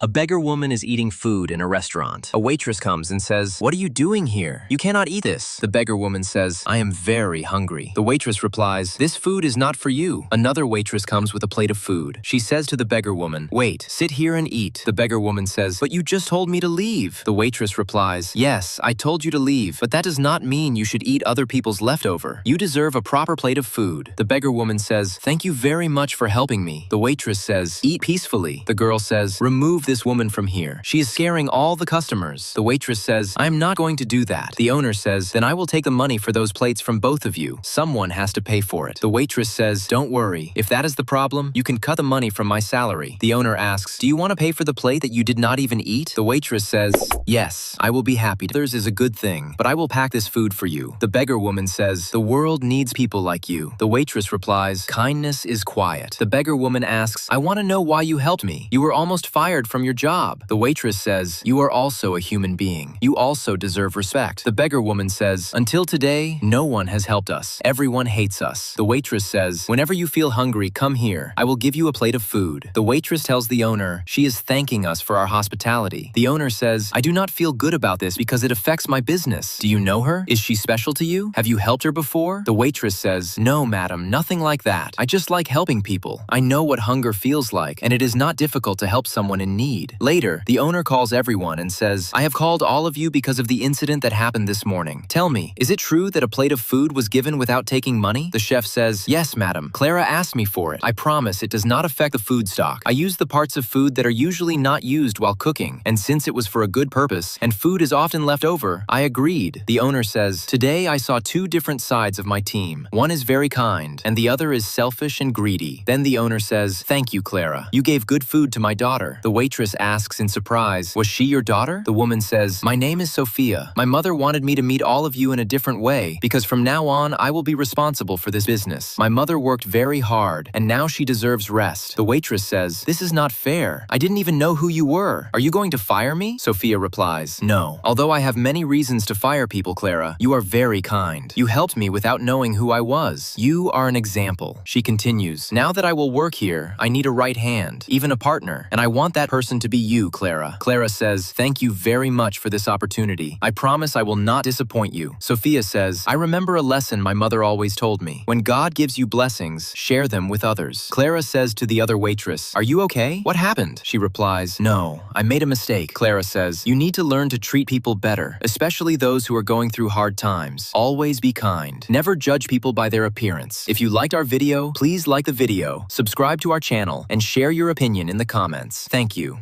A beggar woman is eating food in a restaurant. A waitress comes and says, "What are you doing here? You cannot eat this." The beggar woman says, "I am very hungry." The waitress replies, "This food is not for you." Another waitress comes with a plate of food. She says to the beggar woman, "Wait, sit here and eat." The beggar woman says, "But you just told me to leave." The waitress replies, "Yes, I told you to leave, but that does not mean you should eat other people's leftover. You deserve a proper plate of food." The beggar woman says, "Thank you very much for helping me." The waitress says, "Eat peacefully." The girl says, "Remove this woman from here. She is scaring all the customers." The waitress says, "I am not going to do that." The owner says, "Then I will take the money for those plates from both of you. Someone has to pay for it." The waitress says, "Don't worry. If that is the problem, you can cut the money from my salary." The owner asks, "Do you want to pay for the plate that you did not even eat?" The waitress says, "Yes, I will be happy. Others is a good thing, but I will pack this food for you." The beggar woman says, "The world needs people like you." The waitress replies, "Kindness is quiet." The beggar woman asks, "I want to know why you helped me. You were almost fired from your job." The waitress says, "You are also a human being. You also deserve respect." The beggar woman says, "Until today, no one has helped us. Everyone hates us." The waitress says, "Whenever you feel hungry, come here. I will give you a plate of food." The waitress tells the owner, "She is thanking us for our hospitality." The owner says, "I do not feel good about this because it affects my business. Do you know her? Is she special to you? Have you helped her before?" The waitress says, "No, madam, nothing like that. I just like helping people. I know what hunger feels like, and it is not difficult to help someone in need." Later, the owner calls everyone and says, "I have called all of you because of the incident that happened this morning. Tell me, is it true that a plate of food was given without taking money?" The chef says, "Yes, madam. Clara asked me for it. I promise it does not affect the food stock. I use the parts of food that are usually not used while cooking, and since it was for a good purpose and food is often left over, I agreed." The owner says, "Today I saw two different sides of my team. One is very kind, and the other is selfish and greedy." Then the owner says, "Thank you, Clara. You gave good food to my daughter." The waitress asks in surprise, "Was she your daughter?" The woman says, "My name is Sophia. My mother wanted me to meet all of you in a different way because from now on I will be responsible for this business. My mother worked very hard and now she deserves rest." The waitress says, "This is not fair. I didn't even know who you were. Are you going to fire me?" Sophia replies, "No. Although I have many reasons to fire people, Clara, you are very kind. You helped me without knowing who I was. You are an example." She continues, "Now that I will work here, I need a right hand, even a partner, and I want that person to be you, Clara." Clara says, "Thank you very much for this opportunity. I promise I will not disappoint you." Sophia says, "I remember a lesson my mother always told me. When God gives you blessings, share them with others." Clara says to the other waitress, "Are you okay? What happened?" She replies, "No, I made a mistake." Clara says, "You need to learn to treat people better, especially those who are going through hard times. Always be kind. Never judge people by their appearance." If you liked our video, please like the video, subscribe to our channel, and share your opinion in the comments. Thank you.